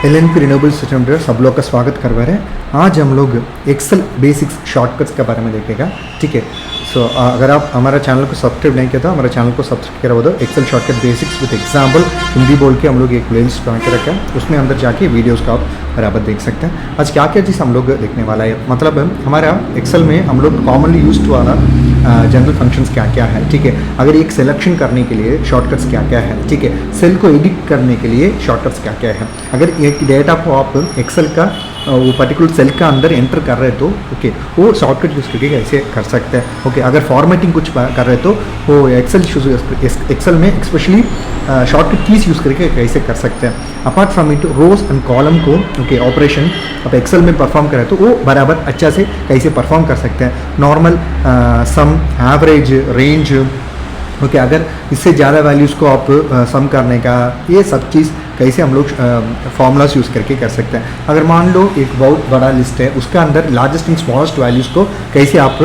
LNP renewable system पर सब लोग का स्वागत करवा रहे हैं। आज हम लोग एक्सेल बेसिक्स शॉर्टकट्स के बारे में देखेगा। ठीक है, सो अगर आप हमारा चैनल को सब्सक्राइब नहीं किया तो हमारे चैनल को सब्सक्राइब करा दो। Excel shortcut basics with example Hindi बोल के हम लोग एक प्लेलिस्ट बना के रखा है, उसमें अंदर जाके वीडियोस का आप बराबर देख सकते हैं। आज क्या क्या चीज़ हम लोग देखने वाला है, मतलब हमारा एक्सेल में हम लोग कॉमनली यूज वाला जनरल फंक्शंस क्या क्या है। ठीक है, अगर एक सिलेक्शन करने के लिए शॉर्टकट्स क्या क्या है। ठीक है, सेल को एडिट करने के लिए शॉर्टकट्स क्या क्या है। अगर एक डेटा को आप एक्सेल का वो पर्टिकुलर सेल का अंदर एंटर कर रहे तो ओके वो शॉर्टकट यूज़ करके कैसे कर सकते हैं। ओके, अगर फॉर्मेटिंग कुछ कर रहे तो वो एक्सेल में स्पेशली शॉर्टकट कीज यूज़ करके कैसे कर सकते हैं। Apart from it rows and column को ओके ऑपरेशन आप एक्सेल में परफॉर्म करें तो वो बराबर अच्छा से कैसे परफॉर्म कर सकते हैं। नॉर्मल सम एवरेज रेंज ओके अगर इससे ज़्यादा वैल्यूज़ को आप सम करने का ये सब चीज़ कैसे हम लोग फॉर्मूलाज यूज़ करके कर सकते हैं। अगर मान लो एक बहुत बड़ा लिस्ट है, उसका अंदर लार्जेस्ट एंड स्मॉलेस्ट वैल्यूज़ को कैसे आप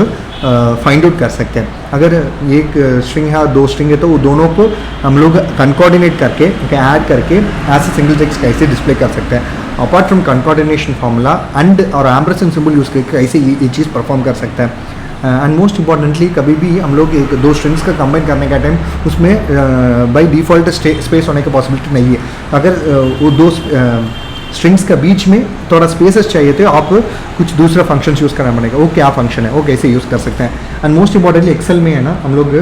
फाइंड आउट कर सकते हैं। अगर एक स्ट्रिंग है और दो स्ट्रिंग है तो वो दोनों को हम लोग कंकॉर्डिनेट करके ऐड करके एज ए सिंगल टेक्स्ट कैसे डिस्प्ले कर सकते हैं। अपार्ट फ्रॉम कंकॉर्डिनेशन फार्मूला एंड और एम्परसेंड सिंबल यूज़ करके कैसे ये चीज़ परफॉर्म कर सकते हैं। एंड मोस्ट इंपॉर्टेंटली कभी भी हम लोग एक दो स्ट्रिंग्स का कंबाइन करने का टाइम उसमें बाय डिफ़ॉल्ट स्पेस होने की पॉसिबिलिटी नहीं है। अगर वो दो स्ट्रिंग्स का बीच में थोड़ा स्पेसेस चाहिए तो आप कुछ दूसरा फंक्शन यूज़ करना पड़ेगा। वो क्या फंक्शन है, वो कैसे यूज़ कर सकते हैं। एंड मोस्ट इंपॉर्टेंटली एक्सेल में है ना हम लोग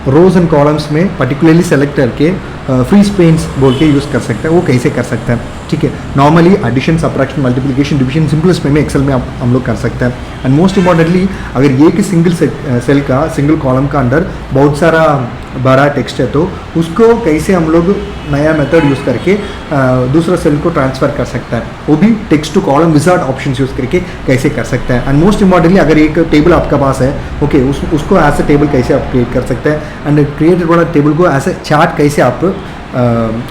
रोज एंड कॉलम्स में पर्टिकुलरली सेलेक्ट करके फ्री स्पेस बोल के यूज़ कर सकते हैं। वो कैसे कर सकते हैं। ठीक है, normally addition subtraction multiplication division simplest में एक्सेल में हम लोग कर सकते हैं। एंड मोस्ट इंपॉर्टेंटली अगर ये कि सिंगल सेल का सिंगल कॉलम का अंदर बहुत सारा बड़ा टेक्स्ट है तो उसको कैसे हम लोग नया मेथड यूज़ करके दूसरा सेल को ट्रांसफ़र कर सकता है। वो भी text to column wizard options use करके कैसे कर सकते हैं। एंड मोस्ट इंपॉर्टेंटली अगर एक टेबल आपका पास है ओके उसको एज ए टेबल कैसे आप क्रिएट कर सकते हैं। एंड क्रिएटेड वाला टेबल को एज ए चार्ट कैसे आप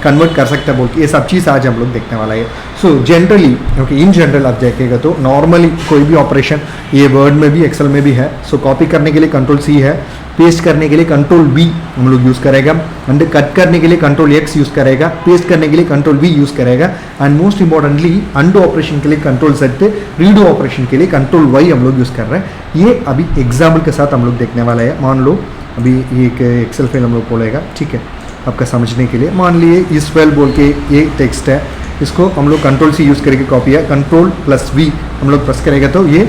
कन्वर्ट कर सकते हैं बोल के ये सब चीज़ आज हम लोग देखने वाला है। So generally okay in general आप देखेगा तो नॉर्मली कोई भी ऑपरेशन ये वर्ड में भी एक्सेल में भी है। सो कॉपी करने के लिए कंट्रोल C है, पेस्ट करने के लिए कंट्रोल V हम लोग यूज़ करेगा, एंड कट करने के लिए कंट्रोल X यूज़ करेगा, पेस्ट करने के लिए कंट्रोल V यूज़ करेगा, and most importantly undo operation के लिए कंट्रोल Z, रीडू ऑपरेशन के लिए कंट्रोल Y हम लोग यूज़ कर रहे हैं। ये अभी एग्जाम्पल के साथ हम लोग देखने वाला है। मान लो अभी एक एक्सेल फाइल हम लोग बोलेगा, ठीक है आपका समझने के लिए। मान लिए इस फाइल बोल के ये टेक्स्ट है, इसको हम लोग कंट्रोल C यूज़ करके कॉपी है, कंट्रोल प्लस V हम लोग प्रेस करेगा तो ये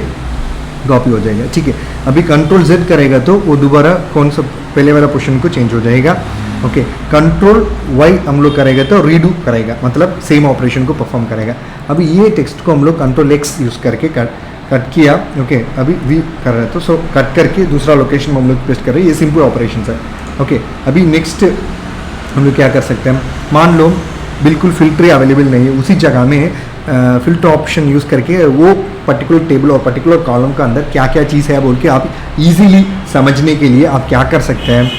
कॉपी हो जाएगा। ठीक है, अभी कंट्रोल Z करेगा तो वो दोबारा कौन सा पहले वाला पोर्शन को चेंज हो जाएगा। ओके, कंट्रोल Y हम लोग करेगा तो रीडू करेगा, मतलब सेम ऑपरेशन को परफॉर्म करेगा। अभी ये टेक्स्ट को हम लोग कंट्रोल X यूज़ करके कट किया। ओके, अभी V कर रहे हैं तो सो कट करके दूसरा लोकेशन में हम लोग पेस्ट कर रहे हैं। ये सिंपल ऑपरेशन है। ओके, अभी नेक्स्ट हम लोग क्या कर सकते हैं। मान लो बिल्कुल फिल्टर अवेलेबल नहीं है, उसी जगह में फिल्टर ऑप्शन यूज़ करके वो पर्टिकुलर टेबल और पर्टिकुलर कॉलम का अंदर क्या क्या चीज़ है बोल के आप इजीली समझने के लिए आप क्या कर सकते हैं,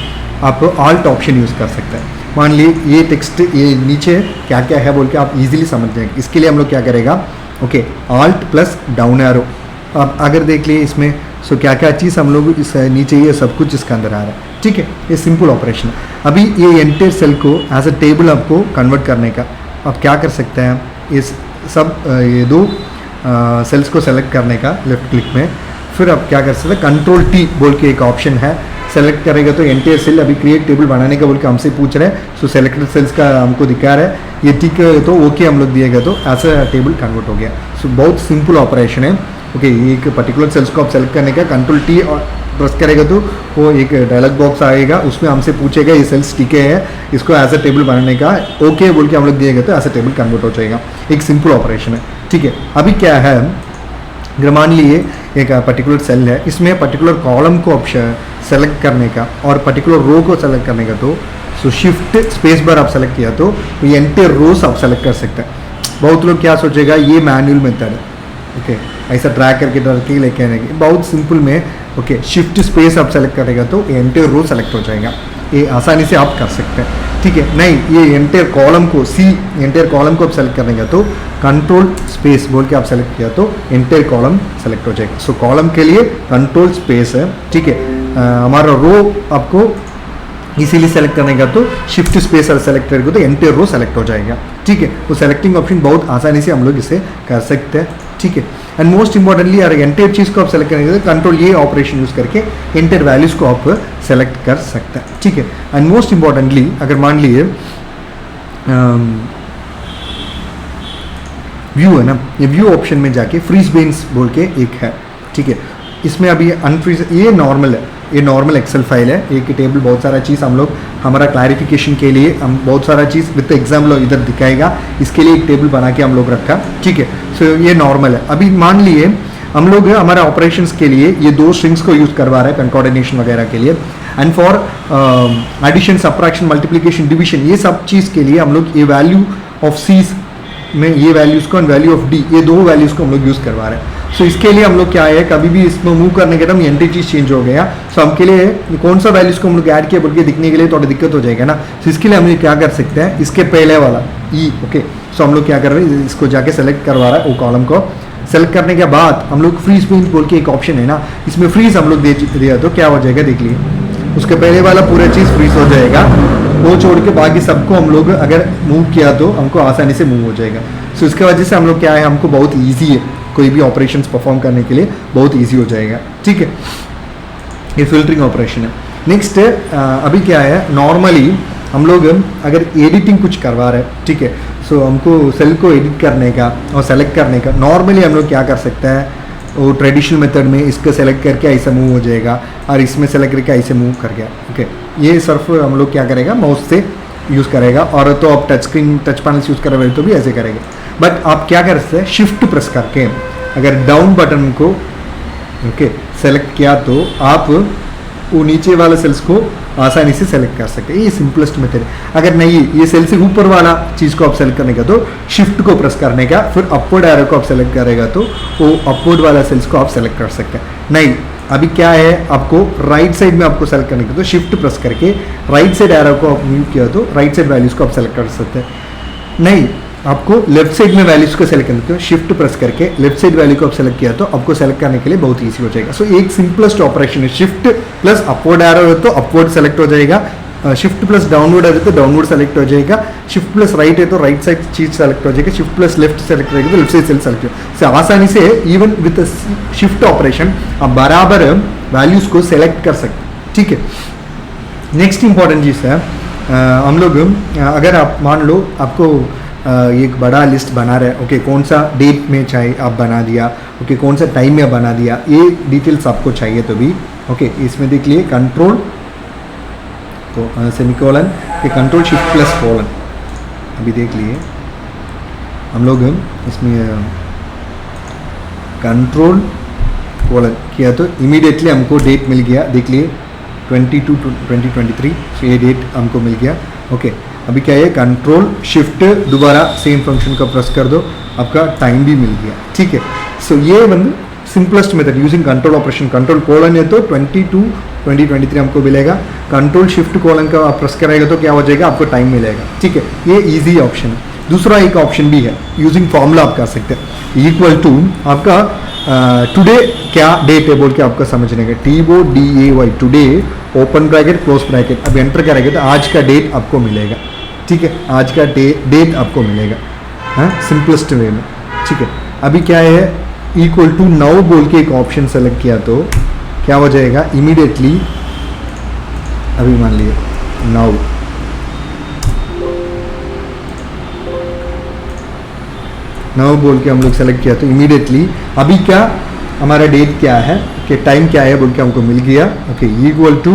आप ऑल्ट ऑप्शन यूज़ कर सकते हैं। मान ली ये टेक्स्ट ये नीचे क्या क्या है बोल के आप इजीली समझ जाएंगे। इसके लिए हम लोग क्या करेगा okay alt plus down arrow. आप अगर देख लिए इसमें सो क्या क्या चीज़ हम लोग इस नीचे ये सब कुछ इसके अंदर आ रहा है। ठीक है, ये सिंपल ऑपरेशन है। अभी ये एंटायर सेल को एज अ टेबल आपको कन्वर्ट करने का आप क्या कर सकते हैं, इस सब ये दो सेल्स को सेलेक्ट करने का लेफ्ट क्लिक में, फिर आप क्या कर सकते हैं कंट्रोल T बोल के एक ऑप्शन है, सेलेक्ट करेगा तो एंटायर सेल अभी क्रिएट टेबल बनाने का बोल के हमसे पूछ रहे हैं। सो सेलेक्टेड सेल्स का हमको दिखा रहा है, ये ठीक है तो ओके हम लोग दिएगा तो एज अ टेबल कन्वर्ट हो गया। सो बहुत सिंपल ऑपरेशन है। ओके, एक पर्टिकुलर सेल्स को आप सेलेक्ट करने का कंट्रोल T और प्रेस करेगा तो वो एक डायलॉग बॉक्स आएगा, उसमें हमसे पूछेगा ये सेल्स ठीक है, इसको एज अ टेबल बनाने का ओके बोल के हम लोग दिएगा तो एज अ टेबल कन्वर्ट हो जाएगा। एक सिंपल ऑपरेशन है। ठीक है, अभी क्या है अगर मान लिए एक पर्टिकुलर सेल है, इसमें पर्टिकुलर कॉलम को ऑप्शन सेलेक्ट करने का और पर्टिकुलर रो को सेलेक्ट करने का तो सो शिफ्ट स्पेस बार आप सेलेक्ट किया तो ये एंटायर रोज आप सेलेक्ट कर सकते हैं। बहुत लोग क्या सोचेगा ये मैनुअल मेथड है, ओके ऐसा ड्रैग करके लेके आने की। बहुत सिंपल में ओके शिफ्ट स्पेस आप सेलेक्ट करेगा तो एंटायर रो सेलेक्ट हो जाएगा। ये आसानी से आप कर सकते हैं। ठीक है, नहीं ये एंटायर कॉलम को एंटायर कॉलम को आप सेलेक्ट करने का तो कंट्रोल स्पेस बोल के आप सेलेक्ट किया तो एंटायर कॉलम सेलेक्ट हो जाएगा। सो कॉलम के लिए कंट्रोल स्पेस है। ठीक है, हमारा रो आपको इसीलिए सेलेक्ट करने का तो शिफ्ट स्पेस सेलेक्ट करेंगे तो एंटायर रो सेलेक्ट हो जाएगा, ठीक है। तो सेलेक्टिंग ऑप्शन बहुत आसानी से हम लोग इसे कर सकते हैं, ठीक है। एंड मोस्ट इंपॉर्टेंटली अगर एंटायर चीज़ को आप सेलेक्ट करेंगे तो कंट्रोल ये ऑपरेशन यूज करके एंटायर वैल्यूज को आप सेलेक्ट कर सकते हैं, ठीक है। एंड मोस्ट इंपॉर्टेंटली अगर मान लिए व्यू है ना, ये व्यू ऑप्शन में जाके फ्रीज बेन्स बोल के एक है, ठीक है। इसमें अभी अनफ्रीज, ये नॉर्मल है, ये नॉर्मल एक्सेल फाइल है, एक टेबल बहुत सारा चीज़ हम लोग हमारा क्लैरिफिकेशन के लिए हम बहुत सारा चीज़ विद एग्जाम्पल इधर दिखाएगा, इसके लिए एक टेबल बना के हम लोग रखा, ठीक है। सो ये नॉर्मल है। अभी मान लिए हम लोग हमारा ऑपरेशंस के लिए ये दो स्ट्रिंग्स को यूज़ करवा रहे हैं कंकॉर्डिनेशन वगैरह के लिए, and for addition, subtraction, multiplication, division, ये सब चीज़ के लिए हम लोग ये वैल्यू ऑफ सीज में ये वैल्यूज़ को एंड वैल्यू ऑफ डी, ये दो वैल्यूज़ को हम लोग यूज़ करवा रहे हैं। सो इसके लिए हम लोग क्या है, कभी भी इसमें मूव करने के टाइम एंट्री चीज़ चेंज हो गया, सो हम के लिए कौन सा वैल्यूज़ को हम लोग ऐड किया बोल के दिखने के लिए थोड़ा दिक्कत हो जाएगा ना। सो इसके लिए हम लोग क्या कर सकते हैं, इसके पहले वाला ई, ओके। सो हम लोग क्या कर रहे हैं, इसको जाके सेलेक्ट करवा रहा है, वो कॉलम को सेलेक्ट करने के बाद हम लोग फ्रीज बेन बोल के एक ऑप्शन है ना, इसमें फ्रीज हम लोग दे दिया तो क्या हो जाएगा देख लिए, उसके पहले वाला पूरा चीज़ फ्रीज हो जाएगा, वो छोड़ के बाकी सबको हम लोग अगर मूव किया तो हमको आसानी से मूव हो जाएगा। सो इसके वजह से हम लोग क्या है, हमको बहुत ईजी है कोई भी ऑपरेशंस परफॉर्म करने के लिए बहुत ईजी हो जाएगा, ठीक है। ये फिल्टरिंग ऑपरेशन है। नेक्स्ट अभी क्या है, नॉर्मली हम लोग अगर एडिटिंग कुछ करवा रहे हैं, ठीक है, सो हमको सेल को एडिट करने का और सेलेक्ट करने का नॉर्मली हम लोग क्या कर सकते हैं, वो ट्रेडिशनल मेथड में इसको सेलेक्ट करके ऐसा मूव हो जाएगा और इसमें सेलेक्ट करके ऐसे मूव कर गया, ओके। ये सिर्फ हम लोग क्या करेगा, माउस से यूज़ करेगा, और तो आप touch screen touch panel use कर रहे हो तो भी ऐसे करेंगे। बट आप क्या कर सकते हैं, शिफ्ट प्रेस करके अगर डाउन बटन को ओके सेलेक्ट किया तो आप वो नीचे वाले सेल्स को आसानी से सेलेक्ट कर सकते हैं। ये सिंपलेस्ट मेथड है। अगर नहीं ये सेल से ऊपर वाला चीज़ को आप सेलेक्ट करने का तो शिफ्ट को प्रेस करने का, फिर अपवर्ड एरो को आप सेलेक्ट करेगा तो वो अपवर्ड वाला सेल्स को आप सेलेक्ट कर सकते हैं। नहीं अभी क्या है, आपको राइट साइड में आपको सेलेक्ट करने का तो शिफ्ट प्रेस करके राइट साइड एरो को आप मूव किया तो राइट साइड वैल्यूज को आप सेलेक्ट कर सकते हैं। नहीं आपको लेफ्ट साइड में वैल्यूज को सेलेक्ट करने को शिफ्ट प्रेस करके लेफ्ट साइड वैल्यू को आप सेलेक्ट किया तो आपको सेलेक्ट करने के लिए बहुत ईजी हो जाएगा। सो एक सिंपलेस्ट ऑपरेशन है, शिफ्ट प्लस अपवर्ड एरो है तो अपवर्ड सेलेक्ट हो जाएगा, शिफ्ट प्लस डाउनवर्ड है तो डाउनवर्ड सेलेक्ट हो जाएगा, शिफ्ट प्लस राइट है तो राइट साइड चीज सेलेक्ट हो जाएगा, शिफ्ट प्लस लेफ्ट सेलेक्ट रहेगा तो लेफ्ट साइड सेल सेलेक्ट हो। आसानी से इवन विद शिफ्ट ऑपरेशन आप बराबर वैल्यूज को सेलेक्ट कर सकते हैं, ठीक है। नेक्स्ट इंपॉर्टेंट चीज़ है, हम लोग अगर आप मान लो आपको एक बड़ा लिस्ट बना रहे हैं, ओके कौन सा डेट में चाहिए आप बना दिया, ओके कौन सा टाइम में बना दिया, ये डिटेल्स आपको चाहिए तो भी ओके इसमें देख लिए कंट्रोल तो सेमीकोलन ये कंट्रोल शिफ्ट प्लस कोलन अभी देख लिए हम लोग इसमें कंट्रोल कोलन किया तो इमीडिएटली हमको डेट मिल गया, देख लिए 22/2023 तो ये डेट हमको मिल गया, ओके। अभी क्या है कंट्रोल शिफ्ट दोबारा सेम फंक्शन का प्रेस कर दो, आपका टाइम भी मिल गया, ठीक है। सो ये बंद simplest method using control operation, control colon है तो 22/2023 हमको मिलेगा, कंट्रोल शिफ्ट कोलन का आप प्रेस करेगा तो क्या हो जाएगा आपको टाइम मिलेगा, ठीक है। ये इजी ऑप्शन है। दूसरा एक ऑप्शन भी है यूजिंग फॉर्मूला आप कर सकते हैं, इक्वल टू आपका टुडे क्या डेट है बोल के आपको समझने का, TODAY today open bracket close bracket अब एंटर करेंगे तो आज का डेट आपको मिलेगा, ठीक है, आज का डेट आपको मिलेगा, हाँ सिंपलेस्ट वे में, ठीक है। अभी क्या है इक्वल टू नाउ बोल के एक ऑप्शन सेलेक्ट किया तो क्या हो जाएगा इमीडिएटली, अभी मान लिए नाउ नाउ बोल के हम लोग सेलेक्ट किया तो इमीडिएटली अभी क्या हमारा डेट क्या है, कि टाइम क्या है बोल के हमको मिल गया, ओके इक्वल टू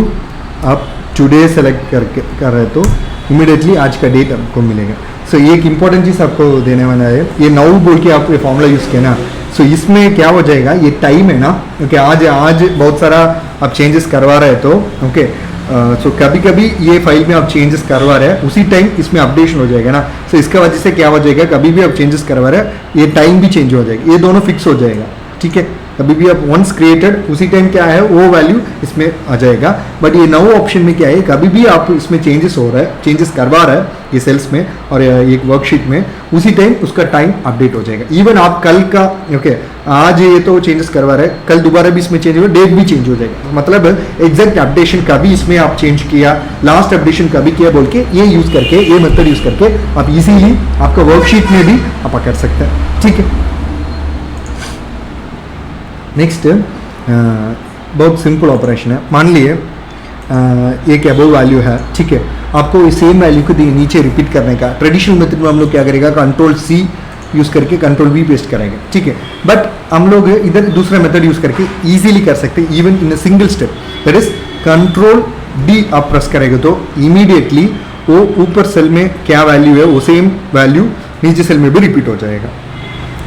आप टुडे सेलेक्ट कर रहे तो इमीडिएटली आज का डेट आपको मिलेगा। सो ये एक इंपॉर्टेंट चीज़ आपको देने वाला है, ये नाउ बोल के आप ये फॉर्मूला यूज़ किया ना, सो इसमें क्या हो जाएगा ये टाइम है ना, ओके आज बहुत सारा आप चेंजेस करवा रहे तो ओके सो कभी कभी ये फाइल में आप चेंजेस करवा रहे हैं उसी टाइम इसमें अपडेशन हो जाएगा ना, सो इसका वजह से क्या हो जाएगा कभी भी आप चेंजेस करवा रहे हैं ये टाइम भी चेंज हो जाएगा, ये दोनों फिक्स हो जाएगा, ठीक है। कभी भी आप वंस क्रिएटेड उसी टाइम क्या है वो वैल्यू इसमें आ जाएगा। बट ये नौ ऑप्शन में क्या है, कभी भी आप इसमें चेंजेस हो रहा है, चेंजेस करवा रहा है ये सेल्स में और एक वर्कशीट में, उसी टाइम उसका टाइम अपडेट हो जाएगा। इवन आप कल का ओके आज ये तो चेंजेस करवा रहे हैं, कल दोबारा भी इसमें चेंज हो, डेट भी चेंज हो जाएगा। मतलब एग्जैक्ट अपडेशन कभी इसमें आप चेंज किया, लास्ट अपडेशन कभी किया बोल के ये यूज करके, ये मेथड यूज करके आप इजीली आपका वर्कशीट में भी आप कर सकते हैं। ठीक है, नेक्स्ट बहुत सिंपल ऑपरेशन है। मान लिए एक अबव वैल्यू है, ठीक है, आपको सेम वैल्यू को नीचे रिपीट करने का ट्रेडिशनल मेथड में हम लोग क्या करेगा, कंट्रोल सी यूज करके कंट्रोल वी पेस्ट करेंगे। ठीक है, बट हम लोग इधर दूसरा मेथड यूज करके इजीली कर सकते हैं, even in a single step. That is control D आप प्रेस करेंगे तो इमीडिएटली वो ऊपर सेल में क्या वैल्यू है वो सेम वैल्यू नीचे सेल में भी रिपीट हो जाएगा।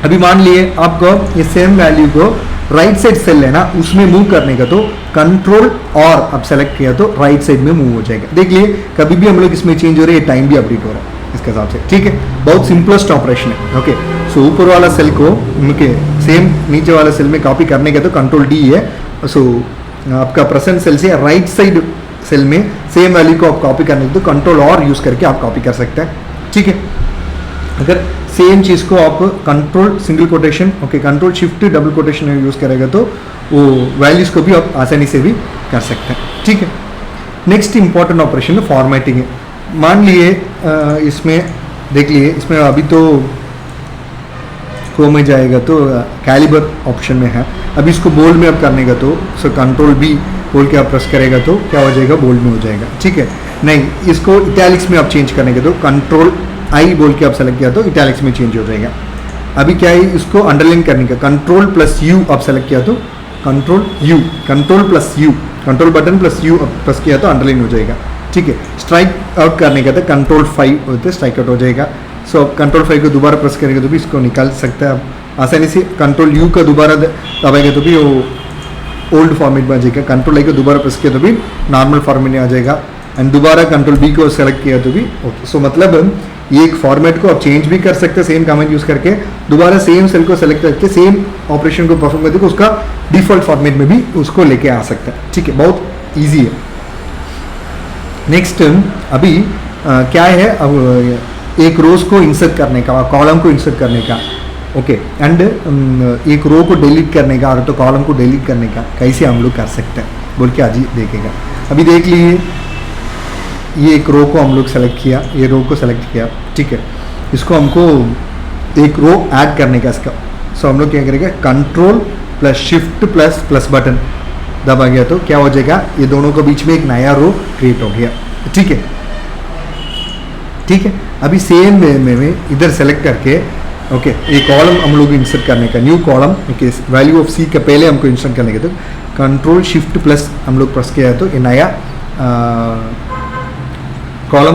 अभी मान लिए आपको ये सेम वैल्यू को राइट साइड सेल है ना उसमें मूव करने का, तो कंट्रोल और आप सेलेक्ट किया तो राइट साइड में मूव हो जाएगा। देख लिए कभी भी हम लोग इसमें चेंज हो रहे हैं, टाइम भी अपडेट हो रहा है इसके हिसाब से। ठीक है, बहुत सिंपलेस्ट ऑपरेशन है। ओके, सो ऊपर वाला सेल को सेम नीचे वाला सेल में कॉपी करने का तो कंट्रोल डी है। सो आपका प्रेजेंट सेल से राइट साइड सेल में सेम वैल्यू को आप कॉपी करने का तो कंट्रोल और यूज करके आप कॉपी कर सकते हैं। ठीक है, अगर सेम चीज़ को आप control single quotation okay control shift double quotation use करेगा तो वो वैल्यूज़ को भी आप आसानी से भी कर सकते हैं। ठीक है, नेक्स्ट इंपॉर्टेंट ऑपरेशन है फॉर्मेटिंग है। मान लिए इसमें देख लिए, इसमें अभी तो क्रोम में जाएगा तो कैलिबर ऑप्शन में है। अभी इसको बोल्ड में आप करने का तो सो कंट्रोल बी बोल के आप प्रेस करेगा तो क्या हो जाएगा, बोल्ड में हो जाएगा। ठीक है, नहीं इसको इटैलिक्स में आप चेंज करने का तो कंट्रोल आई बोल के आप सेलेक्ट किया तो इटैलिक्स में चेंज हो जाएगा। अभी क्या है, इसको अंडरलाइन करने का कंट्रोल प्लस यू आप सेलेक्ट किया तो control you, control plus you, control button plus you press किया तो अंडरलाइन हो जाएगा। ठीक है, स्ट्राइक आउट करने का तो कंट्रोल 5 होते स्ट्राइक आउट हो जाएगा। सो कंट्रोल 5 को दोबारा प्रेस करेंगे तो भी इसको निकाल सकते हैं आप आसानी से। कंट्रोल यू का दोबारा दबाएंगे तो भी वो ओल्ड फॉर्मेट में आ जाएगा। कंट्रोल आई को दोबारा प्रेस किया तो भी नॉर्मल फॉर्मेट में आ जाएगा। एंड दोबारा कंट्रोल बी को सेलेक्ट किया तो भी ओके। सो मतलब ये एक फॉर्मेट को आप चेंज भी कर सकते हैं सेम कमांड यूज करके, दोबारा सेम सेल को सेलेक्ट करके सेम ऑपरेशन को परफॉर्म करके उसका डिफॉल्ट फॉर्मेट में भी उसको लेके आ सकते हैं। ठीक है, बहुत इजी है। नेक्स्ट अभी क्या है, अब एक रोज को इंसर्ट करने का, कॉलम को इंसर्ट करने का ओके एंड एक रो को डिलीट करने का और तो कॉलम को डिलीट करने का कैसे हम लोग कर सकते हैं बोल के आज ही देखेगा। अभी देख लीजिए, ये एक रो को हम लोग सेलेक्ट किया, ये रो को सेलेक्ट किया। ठीक है, इसको हमको एक रो ऐड करने का इसका। सो हम लोग क्या करेंगे, control plus shift plus plus button दबा गया तो क्या हो जाएगा, ये दोनों के बीच में एक नया रो क्रिएट हो गया। ठीक है, ठीक है, अभी सेम वे में इधर सेलेक्ट करके ओके एक कॉलम हम लोग इंसर्ट करने का, new column okay value of C का पहले हमको इंसर्ट करने का तो कंट्रोल शिफ्ट प्लस हम लोग प्रेस किया है तो ये नया कॉलम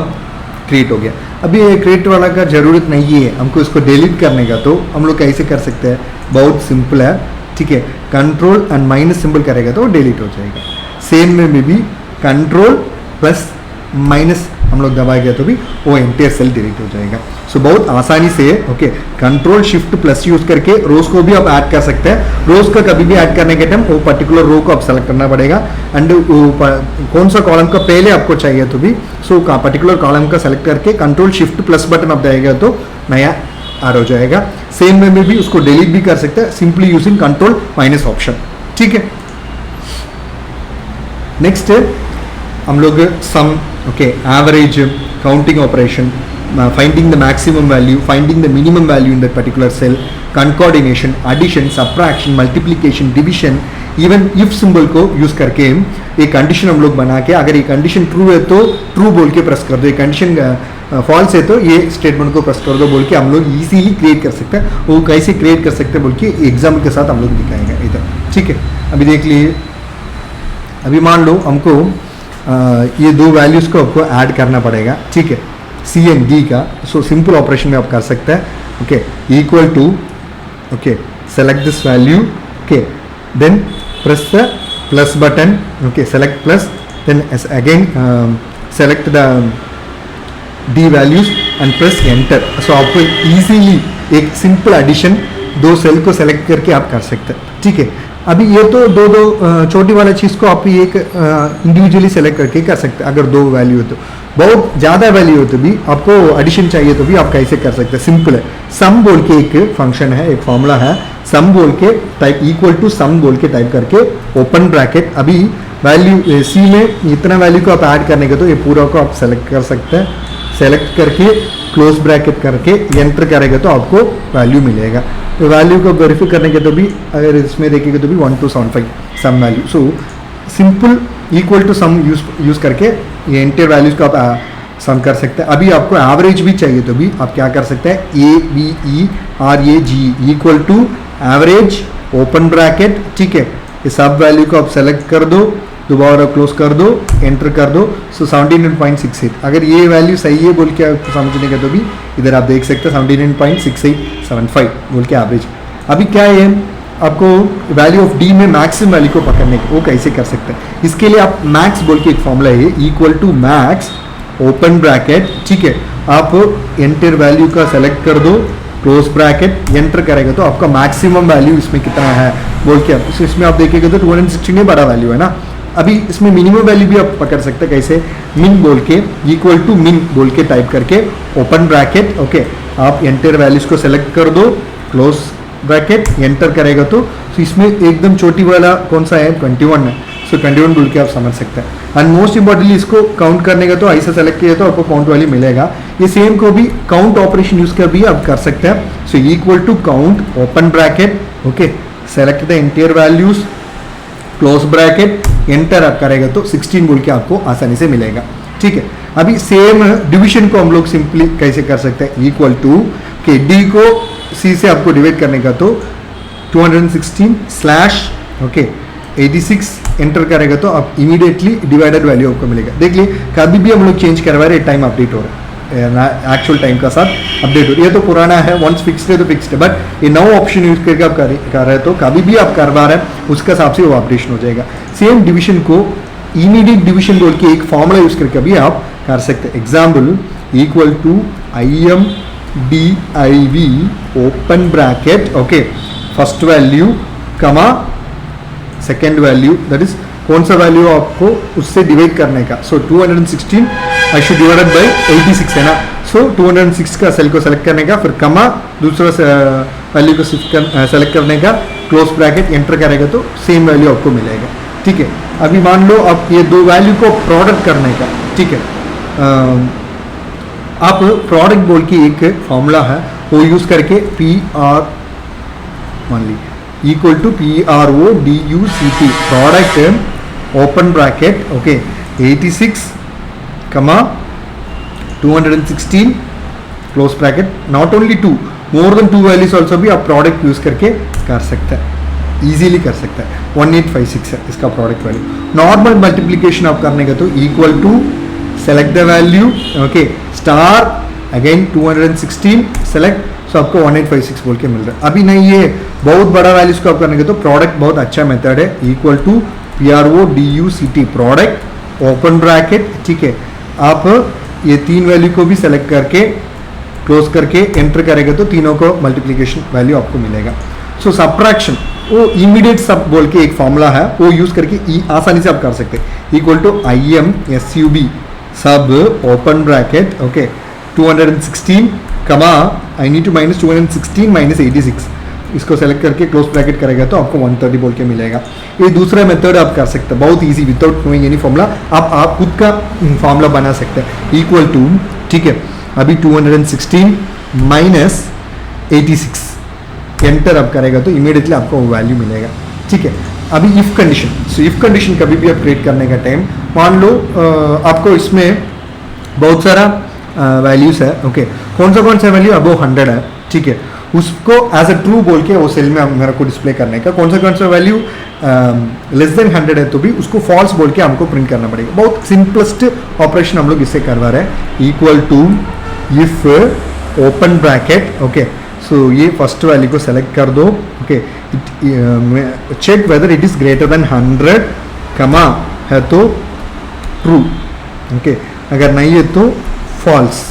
क्रिएट हो गया। अभी ये क्रिएट वाला का ज़रूरत नहीं है हमको इसको डिलीट करने का, तो हम लोग कैसे कर सकते हैं, बहुत सिंपल है। ठीक है, कंट्रोल एंड माइनस सिंबल करेगा तो डिलीट हो जाएगा। सेम में भी कंट्रोल प्लस माइनस हम लोग दबा गया तो भी वो एंटायर सेल डिलीट हो जाएगा। सो बहुत आसानी से okay control shift plus use करके रोज को भी आप ऐड कर सकते हैं। रोज का कभी भी ऐड करने के टाइम वो पर्टिकुलर रो को आप सेलेक्ट करना पड़ेगा एंड कौन सा कॉलम का पहले आपको चाहिए तो भी सो पर्टिकुलर कॉलम का सेलेक्ट करके कंट्रोल शिफ्ट प्लस बटन आप देगा तो नया ऐड हो जाएगा। सेम में भी उसको डिलीट भी कर सकते हैं simply using control minus option. ठीक है, नेक्स्ट हम लोग sum okay average counting operation, finding the maximum value, finding the minimum value in that particular cell, concatenation, addition, subtraction, multiplication, division, even if symbol को use करके एक condition हम लोग बना के, अगर ये कंडीशन ट्रू है तो ट्रू बोल के प्रेस कर दो, ये कंडीशन फॉल्स है तो ये स्टेटमेंट को प्रेस कर दो बोल के हम लोग इजीली क्रिएट कर सकते हैं। वो कैसे क्रिएट कर सकते हैं बोल के एग्जाम्पल के साथ हम लोग दिखाएंगे इधर। ठीक है, अभी देख लीजिए, अभी मान लो हमको ये दो वैल्यूज को आपको ऐड करना पड़ेगा। ठीक है, सी एंड डी का। सो सिंपल ऑपरेशन में आप कर सकते हैं okay equal to okay select this value okay then press the plus button okay select plus then again select the D values and press enter. So आपको easily एक simple addition दो cell को select करके आप कर सकते हैं। ठीक है, अभी ये तो दो दो छोटी वाला चीज़ को आप एक इंडिविजुअली सेलेक्ट करके कर सकते हैं। अगर दो वैल्यू हो तो, बहुत ज़्यादा वैल्यू हो तो भी आपको एडिशन चाहिए तो भी आप कैसे कर सकते हैं, सिंपल है। सम बोल के एक फंक्शन है, एक फॉर्मूला है, सम बोल के टाइप इक्वल टू सम बोल के टाइप करके ओपन ब्रैकेट, अभी वैल्यू सी में इतना वैल्यू को आप ऐड करने के तो ये पूरा को आप सेलेक्ट कर सकते हैं, सेलेक्ट करके क्लोज ब्रैकेट करके एंटर करेगा तो आपको वैल्यू मिलेगा। तो वैल्यू को वेरीफाई करने के तो भी अगर इसमें देखेंगे तो भी 1275 sum value. So simple equal to sum use करके ये एंटर वैल्यूज को आप सम कर सकते हैं। अभी आपको एवरेज भी चाहिए तो भी आप क्या कर सकते हैं, AVERAGE equal to average open bracket, ठीक है। ये सब वैल्यू को आप सेलेक्ट कर दो, दोबारा क्लोज कर दो, एंटर कर दो। सो 79.68, अगर ये वैल्यू सही है बोल के आपको समझने का तो भी इधर आप देख सकते हैं 79.6875 बोल के एवरेज। अभी क्या है, आपको वैल्यू ऑफ डी में मैक्सिमम वैल्यू को पकड़ने के वो कैसे कर सकते हैं, इसके लिए आप मैक्स बोल के एक फॉर्मूला है, equal to max open bracket, ठीक है। आप एंटर वैल्यू का सेलेक्ट कर दो, क्लोज ब्रैकेट, एंटर करेगा तो आपका मैक्सिमम वैल्यू इसमें कितना है बोल के आप इसमें आप देखेंगे तो 216 बड़ा वैल्यू है ना। अभी इसमें मिनिमम वैल्यू भी आप पकड़ सकते हैं, कैसे, मिन बोल के इक्वल टू मिन बोल के टाइप करके ओपन ब्रैकेट, ओके। आप एंटर वैल्यूज को सेलेक्ट कर दो, क्लोज ब्रैकेट, एंटर करेगा तो इसमें एकदम छोटी वाला कौन सा है, 21 है। सो 21 बोल के आप समझ सकते हैं। एंड मोस्ट इंपॉर्टेंटली इसको काउंट करने का तो ऐसा सेलेक्ट किया तो आपको काउंट वैल्यू मिलेगा। ये सेम को भी काउंट ऑपरेशन यूज कर भी आप कर सकते हैं। So equal to count open bracket, okay, select the entire values, close bracket, enter आप करेगा तो 16 बोल के आपको आसानी से मिलेगा, ठीक है। अभी सेम डिवीजन को हम लोग सिंपली कैसे कर सकते हैं, इक्वल टू के डी को सी से आपको डिवाइड करने का तो 216 स्लैश, ओके, 86 एंटर करेगा तो आप इमीडिएटली डिवाइडेड वैल्यू आपको मिलेगा। देख लिए कभी भी हम लोग चेंज करवा रहे, टाइम अपडेट हो रहा है, एक्चुअल टाइम का साथ अपडेट हो रही है। ये तो पुराना है, वंस फिक्स्ड है तो फिक्स्ड है, बट ये नौ ऑप्शन यूज करके आप कर रहे हैं तो कभी भी आप करवा रहे हैं उसका हिसाब से वो अपडेशन हो जाएगा। सेम डिवीजन को इमीडिएट डिवीजन बोल के एक फॉर्मूला यूज करके भी आप कर सकते हैं। Example equal to IMDIV open bracket, okay, first value comma second value, that is कौन सा वैल्यू आपको उससे डिवाइड करने का। So 216 I should divided by 86 है ना। सो 206 का सेल को सेलेक्ट करने का, फिर कमा दूसरा वैल्यू को सेलेक्ट करने का, क्लोज ब्रैकेट, एंटर करेगा तो सेम वैल्यू आपको मिलेगा, ठीक है। अभी मान लो आप ये दो वैल्यू को प्रोडक्ट करने का, ठीक है, आप प्रोडक्ट बोल के एक फॉर्मूला है वो यूज करके PR मान ली equal to PRODUCT product open bracket, okay, 86 comma 216 close bracket, not only two, more than two values also भी आप प्रोडक्ट यूज करके कर सकते हैं, इजीली कर सकते हैं। 1856 है इसका प्रोडक्ट वैल्यू। नॉर्मल मल्टीप्लीकेशन आप करने का तो equal to select the value, okay, star again 216 select, so आपको 1856 बोल के मिल रहा है। अभी नहीं, ये बहुत बड़ा वैल्यूज को आप करने का तो प्रोडक्ट बहुत अच्छा मेथड है, equal to PRODUCT product open bracket, ठीक है। आप ये तीन वैल्यू को भी सेलेक्ट करके क्लोज करके एंटर करेगा तो तीनों को मल्टीप्लीकेशन वैल्यू आपको मिलेगा। सो सब्ट्रैक्शन वो इमीडिएट सब बोल के एक फॉर्मूला है, वो यूज करके आसानी से आप कर सकते हैं। Equal to IMSUB sub open bracket, okay, 216 comma I need to minus 216 minus 86, इसको सेलेक्ट करके क्लोज ब्रैकेट करेगा तो आपको 130 बोल के मिलेगा। ये दूसरा मेथड आप कर सकते हैं, बहुत easy, without knowing any formula आप खुद का फॉर्मूला बना सकते हैं। इक्वल टू, ठीक है, अभी 216 माइनस 86 एंटर आप करेगा तो इमीडिएटली आपको वो वैल्यू मिलेगा, ठीक है। अभी if condition, so if condition कभी भी आप क्रिएट करने का टाइम मान लो आपको इसमें बहुत सारा वैल्यूज है, ओके, कौन सा वैल्यू अबव 100 है, ठीक है, उसको एज अ ट्रू बोल के वो सेल में मेरे को डिस्प्ले करने का। कौन सा वैल्यू लेस देन 100 है तो भी उसको फॉल्स बोल के हमको प्रिंट करना पड़ेगा। बहुत सिंपलेस्ट ऑपरेशन हम लोग इससे करवा रहे हैं। Equal to if open bracket, okay, so ये फर्स्ट वैल्यू को सेलेक्ट कर दो, okay, check whether it is greater than 100 comma है तो ट्रू, ओके, अगर नहीं है तो फॉल्स।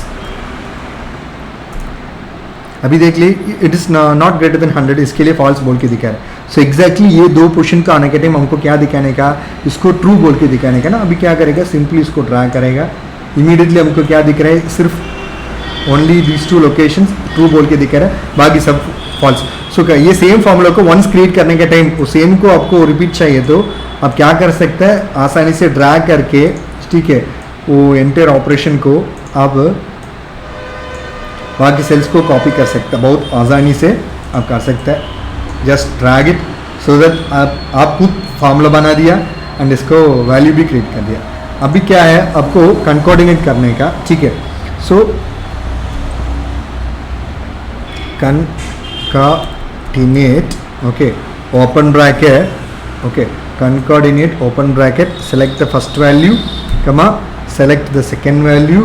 अभी देख ली it is not greater than 100, इसके लिए फॉल्स बोल के दिखा रहा है। सो एग्जैक्टली ये दो पोजीशन का आने के टाइम हमको क्या दिखाने का, इसको ट्रू बोल के दिखाने का ना। अभी क्या करेगा, सिंपली इसको ड्रा करेगा, इमीडिएटली हमको क्या दिख रहा है, सिर्फ only these two locations true बोल के दिख रहा है, बाकी सब फॉल्स। सो ये सेम फॉर्मूला को वंस क्रिएट करने के टाइम वो सेम को आपको रिपीट चाहिए तो आप क्या कर सकते हैं, आसानी से ड्रैग करके, ठीक है, वो एंटायर ऑपरेशन को आप बाकी सेल्स को कॉपी कर सकते हैं, बहुत आसानी से आप कर सकते हैं। Just drag it so that आप खुद फार्मूला बना दिया एंड इसको वैल्यू भी क्रिएट कर दिया। अभी क्या है आपको कंकॉर्डिनेट करने का, ठीक है। सो concatenate, okay, open bracket, okay, concatenate open bracket, select the first value, comma, select the second value,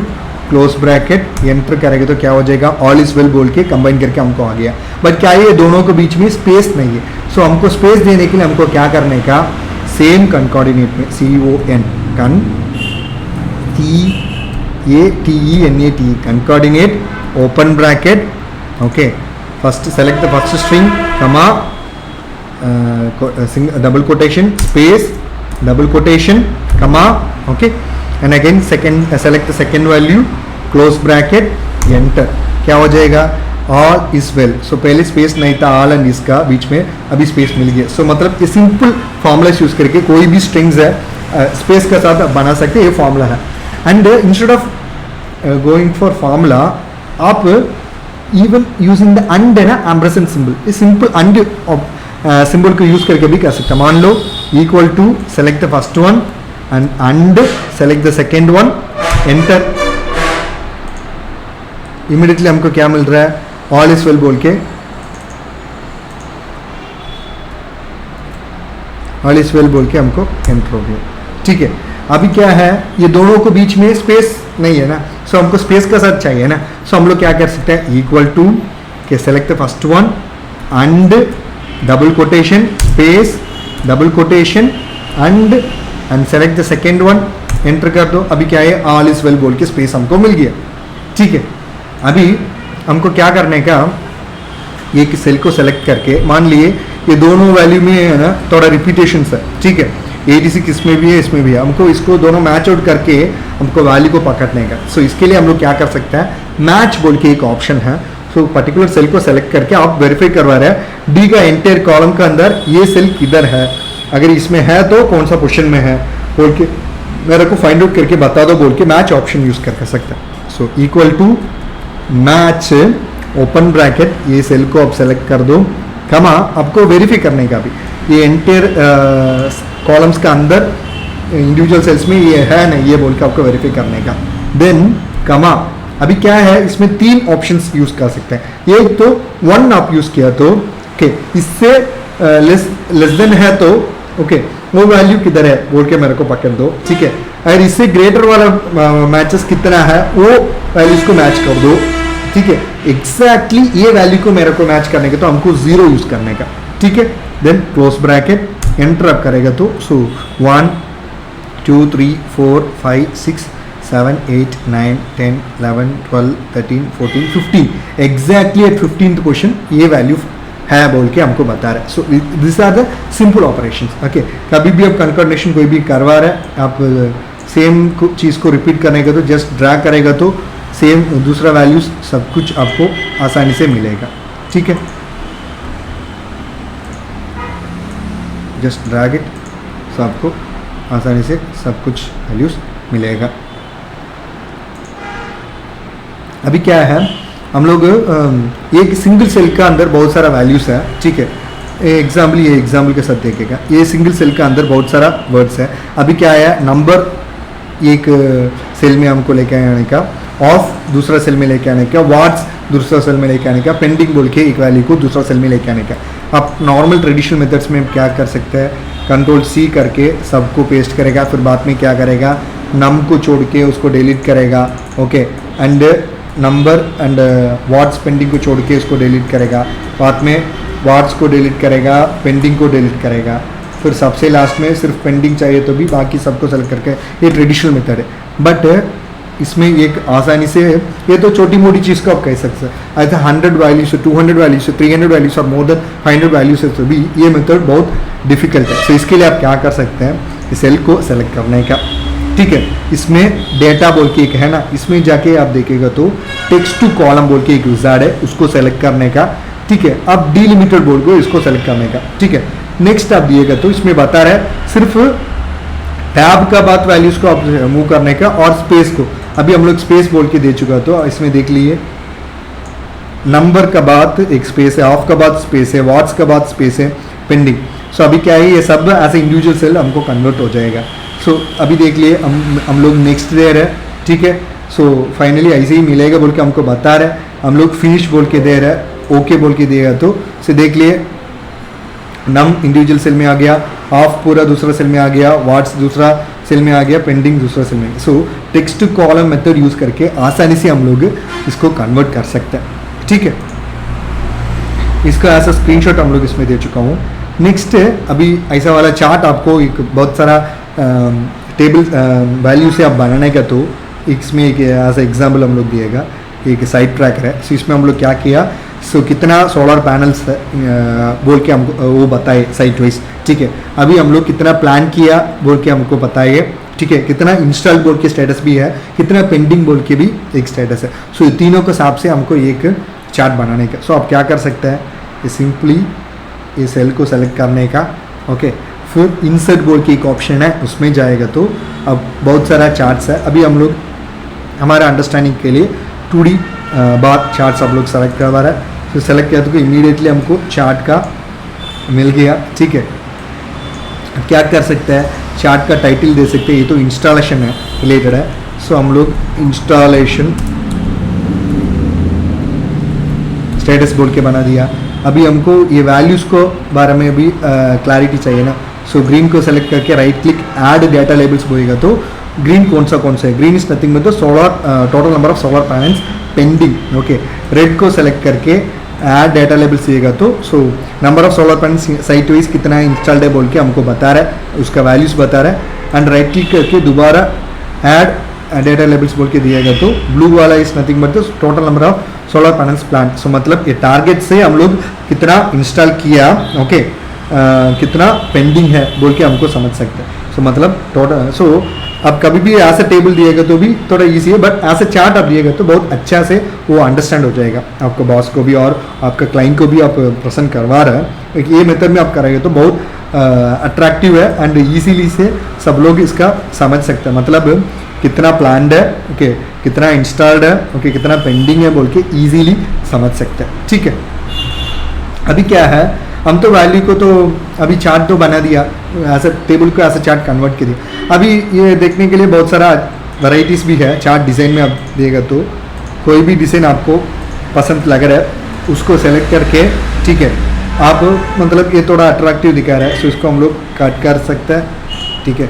close bracket, enter करेंगे तो क्या हो जाएगा, ऑल इज वेल बोल के कंबाइन करके हमको आ गया। बट क्या ये दोनों के बीच में स्पेस नहीं है, सो हमको स्पेस देने के लिए हमको क्या करने का, सेम कंकॉर्डिनेट में CON कन TENAT concatenate open bracket, okay, first select the first string, comma, double quotation, space, double quotation, comma, okay, and again second select the second value, close bracket, enter। क्या हो जाएगा, all is well। so पहले space नहीं था, all and इसका बीच में अभी space मिल गया। so मतलब ये सिंपल फॉर्मूला यूज करके कोई भी स्ट्रिंग्स है स्पेस के साथ बना सकते हैं, ये फॉर्मूला है। And instead of going for formula आप इवन यूजिंग द अंड है ना, एम्परसेंड सिंबल, ये सिंपल अंड सिंबल को यूज करके भी कर सकते हैं। मान लो equal to, select the first one and and select the second one, enter. Immediately हमको क्या मिल रहा है, ऑल इज वेल बोल के, ऑल इज वेल बोल के हमको एंटर हो गया, ठीक है। अभी क्या है, ये दोनों को बीच में स्पेस नहीं है ना, सो हमको स्पेस का साथ चाहिए ना, सो हम लोग क्या कर सकते हैं, इक्वल टू के select the first one and double quotation space double quotation and and select the second one, enter कर दो। अभी क्या है, ऑल इज वेल बोल के स्पेस हमको मिल गया, ठीक है। अभी हमको क्या करने का, एक सेल को सेलेक्ट करके, मान लिए ये दोनों वैल्यू में है ना थोड़ा रिपीटेशन है, ठीक है, ADC इसमें भी है इसमें भी है, हमको इसको दोनों मैच आउट करके हमको वैल्यू को पकड़ने का। सो इसके लिए हम लोग क्या कर सकते हैं, मैच बोल के एक ऑप्शन है। सो पर्टिकुलर सेल को सेलेक्ट करके आप वेरीफाई करवा रहे हैं डी का एंटायर कॉलम का अंदर ये सेल किधर है, अगर इसमें है तो कौन सा पोजीशन में है बोल के मेरे को फाइंड आउट करके बता दो बोल के मैच ऑप्शन यूज कर सकते हैं। So equal to match open bracket, ये सेल को आप सेलेक्ट कर दो, कमा आपको वेरीफाई करने का भी ये एंटायर कॉलम्स का अंदर इंडिविजुअल सेल्स में ये है नहीं ये बोल के आपको वेरीफाई करने का। देन कमा, अभी क्या है, इसमें तीन ऑप्शंस यूज कर सकते हैं। एक तो वन आप यूज किया तो ओके, इससे लेस देन है तो ओके, वो वैल्यू किधर है बोल के मेरे को पकड़ दो, ठीक है। अगर इससे ग्रेटर वाला मैचेस कितना है वो वैल्यूज को मैच कर दो, ठीक है। एग्जैक्टली ये वैल्यू को मेरे को मैच करने का तो हमको 0 यूज करने का, ठीक है। देन क्लोज ब्रैकेट, एंटर अप करेगा तो 1 2 3 4 5 6 7 8 9 10 11 12 13 14 15 एग्जैक्टली एट 15th क्वेश्चन ये वैल्यू है बोल के हमको बता रहा है। So this are the simple operations, okay. कभी भी आप कंकर्डेशन कोई भी करवा रहे हैं, आप सेम चीज़ को रिपीट करने का तो जस्ट ड्रैग करेगा तो सेम दूसरा वैल्यूज सब कुछ आपको आसानी से मिलेगा, ठीक है। जस्ट ड्रैग इट, so आपको आसानी से सब कुछ वैल्यूज मिलेगा। अभी क्या है, हम लोग एक सिंगल सेल का अंदर बहुत सारा वैल्यूज है, ठीक है। एग्जाम्पल ये एग्जाम्पल के साथ देखेगा, ये सिंगल सेल का अंदर बहुत सारा वर्ड्स है। अभी क्या है, नंबर एक सेल में हमको लेके आने का, ऑफ दूसरा सेल में लेके आने का, वाट्स दूसरा सेल में लेके आने का, पेंडिंग बोल के एक वैल्यू को दूसरा सेल में लेके आने का। आप नॉर्मल ट्रेडिशनल मेथड्स में क्या कर सकते हैं, Ctrl+C करके सबको पेस्ट करेगा, फिर बाद में क्या करेगा, नम को छोड़ के उसको डिलीट करेगा, okay. And number and what's pending को छोड़ के उसको डिलीट करेगा, बाद में वाट्स को डिलीट करेगा, पेंडिंग को डिलीट करेगा, फिर सबसे लास्ट में सिर्फ पेंडिंग चाहिए तो भी बाकी सबको सेलेक्ट करके, ये ट्रेडिशनल मेथड है। बट इसमें एक आसानी से, ये तो छोटी मोटी चीज़ को आप कह सकते हैं, ऐसे 100 वैल्यू से 200 वैल्यू से 300 वैल्यू और मोर देन 500 वैल्यू से तो भी ये मेथड बहुत डिफिकल्ट है। सो इसके लिए आप क्या कर सकते हैं, इस सेल को सेलेक्ट करने का, ठीक है। इसमें डेटा बोल के एक है ना, इसमें जाके आप देखेगा तो टेक्स्ट टू कॉलम बोल के एक विजार्ड है, उसको सेलेक्ट करने का, ठीक है। अब डिलिमिटेड बोल को इसको सेलेक्ट करने का, ठीक है। नेक्स्ट आप दिएगा तो इसमें बता रहा है सिर्फ टैब का बात वैल्यूज को आप मूव करने का और स्पेस को, अभी हम लोग स्पेस बोल के दे चुका, तो इसमें देख लीजिए नंबर का बाद एक स्पेस है, ऑफ का बाद स्पेस है, वॉट्स का बाद स्पेस है, पेंडिंग। सो अभी क्या है, ये सब एज ए इंडिविजुअल सेल हमको कन्वर्ट हो जाएगा। सो अभी देख लिए हम लोग नेक्स्ट दे रहे हैं, ठीक है। सो फाइनली ऐसे ही मिलेगा बोल के हमको बता रहे हैं, हम लोग फिनिश बोल के दे रहे हैं, ओके बोल के देगा तो देख लिए नम इंडिविजुअल सेल में आ गया, ऑफ पूरा दूसरा सेल में आ गया, वाट्स दूसरा सेल में आ गया, पेंडिंग दूसरा सेल में। So text to column method use करके आसानी से हम लोग इसको कन्वर्ट कर सकते हैं, ठीक है। इसका ऐसा स्क्रीनशॉट हम लोग इसमें दे चुका हूँ। नेक्स्ट अभी ऐसा वाला चार्ट आपको एक बहुत सारा टेबल वैल्यू से आप बनाने का, तो इसमें एक एज एग्जाम्पल हम लोग दिएगा, एक साइड ट्रैकर है। सो इसमें हम लोग क्या किया, सो कितना सोलर पैनल्स बोल के हमको वो बताए साइट वाइज, ठीक है। अभी हम लोग कितना प्लान किया बोल के हमको बताइए, ठीक है। कितना इंस्टॉल बोल के स्टेटस भी है, कितना पेंडिंग बोल के भी एक स्टेटस है। सो ये तीनों के हिसाब से हमको एक चार्ट बनाने का। सो आप क्या कर सकते हैं, ये सिंपली ये सेल को सेलेक्ट करने का, ओके। फिर इंसर्ट बोल के एक ऑप्शन है, उसमें जाएगा तो अब बहुत सारा चार्ट्स है। अभी हम लोग हमारा अंडरस्टैंडिंग के लिए 2D बार चार्ट्स आप लोग सेलेक्ट करवा रहा है। तो सेलेक्ट किया तो इमीडिएटली हमको चार्ट का मिल गया, ठीक है। अब क्या कर सकते हैं, चार्ट का टाइटल दे सकते हैं, ये तो इंस्टॉलेशन है रिलेटेड है। सो हम लोग इंस्टॉलेशन स्टेटस बोल के बना दिया। अभी हमको ये वैल्यूज़ को बारे में भी क्लैरिटी चाहिए ना। सो ग्रीन को सेलेक्ट करके right click add data labels बोलेगा तो ग्रीन कौन सा है, green is nothing but the solar total number of solar panels pending, okay. Red को सेलेक्ट करके ऐड डेटा लेबल्स दिएगा तो so number of solar panels site wise कितना installed है बोल के हमको बता रहा है, उसका वैल्यूज बता रहा है। एंड राइट क्लिक करके दोबारा ऐड डेटा लेबल्स बोल के दिएगा तो ब्लू वाला is nothing but the total number of solar panels plant. So मतलब ये टारगेट से हम लोग कितना इंस्टॉल किया, ओके, कितना पेंडिंग है बोल के हमको समझ सकते हैं। सो मतलब टोटल, सो अब कभी भी ऐसा टेबल दिएगा तो भी थोड़ा इजी है, बट ऐसा चार्ट आप दिएगा तो बहुत अच्छा से वो अंडरस्टैंड हो जाएगा, आपको बॉस को भी और आपका क्लाइंट को भी आप पसंद करवा रहे हैं। ये मेथड में आप करेंगे तो बहुत अट्रैक्टिव है एंड ईजीली से सब लोग इसका समझ सकते हैं, मतलब कितना प्लान्ड है, ओके, कितना इंस्टॉल्ड है, ओके, कितना पेंडिंग है बोल के ईजीली समझ सकते हैं, ठीक है। अभी क्या है, हम तो वैल्यू को तो अभी चार्ट तो बना दिया, ऐसा टेबल को ऐसा चार्ट कन्वर्ट कर दिया। अभी ये देखने के लिए बहुत सारा वैराइटीज़ भी है चार्ट डिज़ाइन में। आप देगा तो कोई भी डिज़ाइन आपको पसंद लग रहा है उसको सेलेक्ट करके, ठीक है, आप मतलब ये थोड़ा अट्रैक्टिव दिखा रहा है सो इसको हम लोग कट कर सकते हैं, ठीक है।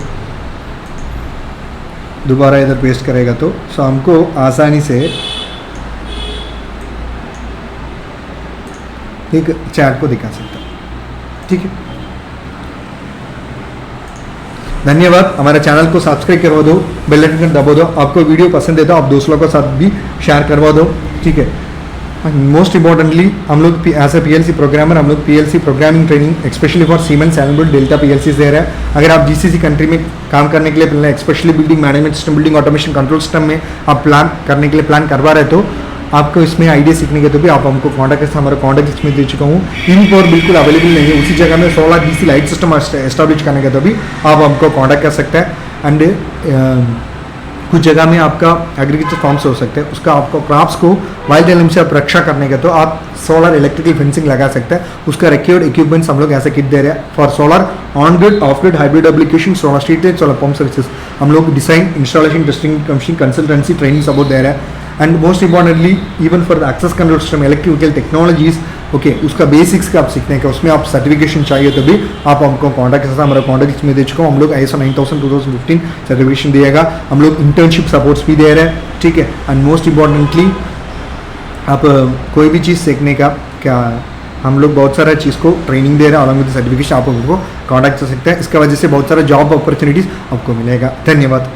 दोबारा इधर पेस्ट करेगा तो सो हमको आसानी से एक चार्ट को दिखा सकता है, ठीक है। धन्यवाद। हमारे चैनल को सब्सक्राइब करवा दो, बेल आइकन दबा दो। आपको वीडियो पसंद है तो आप दोस्तों के साथ भी शेयर करवा दो, ठीक है। मोस्ट इंपॉर्टेंटली हम लोग एज ए PLC प्रोग्रामर हम लोग PLC programming training specially for siemens Albert delta PLC दे रहे हैं। अगर आप GCC कंट्री में काम करने के लिए specially building management system, building automation, control system में आप प्लान करने के लिए प्लान करवा रहे तो आपको इसमें आइडिया सीखने के तो भी आप हमको कॉन्टैक्ट कर, हमारा कॉन्टैक्ट इसमें दे चुका हूँ। इन पर बिल्कुल अवेलेबल नहीं है, उसी जगह में 16 DC लाइट सिस्टम एस्टैब्लिश करने का तो भी आप हमको कॉन्टैक्ट कर सकते हैं। एंड कुछ जगह में आपका एग्रीकल्चर फार्म्स हो सकते हैं, उसका आपको क्रॉप्स को वाइल्ड एनिमल से आप रक्षा करने का तो आप सोलर इलेक्ट्रिकल फेंसिंग लगा सकते हैं। उसका रिक्वायर्ड इक्विपमेंट्स हम लोग ऐसे किट दे रहे हैं for solar on grid, off grid, hybrid application, solar street light, solar pump services. हम लोग design, installation, testing, commissioning, consultancy, training support दे रहे हैं। And most importantly even for the access control system, electrical technologies, okay, उसका basics का आप सीखने का, उसमें आप सर्टिफिकेशन चाहिए तो भी आप हमको कॉन्टैक्ट कर सकते हैं। हमारा कॉन्टैक्ट में दे चुका हूँ, हम लोग ISO 9000 2015 सर्टिफिकेशन दिएगा। हम लोग इंटर्नशिप सपोर्ट्स भी दे रहे हैं, ठीक है। एंड मोस्ट इंपॉर्टेंटली आप कोई भी चीज़ सीखने का क्या हम लोग बहुत सारा चीज़ को ट्रेनिंग दे रहे हैं, अलॉन्ग विद सर्टिफिकेशन आप हमको कॉन्टैक्ट कर सकते हैं। इसका वजह से बहुत सारा जॉब अपॉर्चुनिटीज़ आपको मिलेगा। धन्यवाद।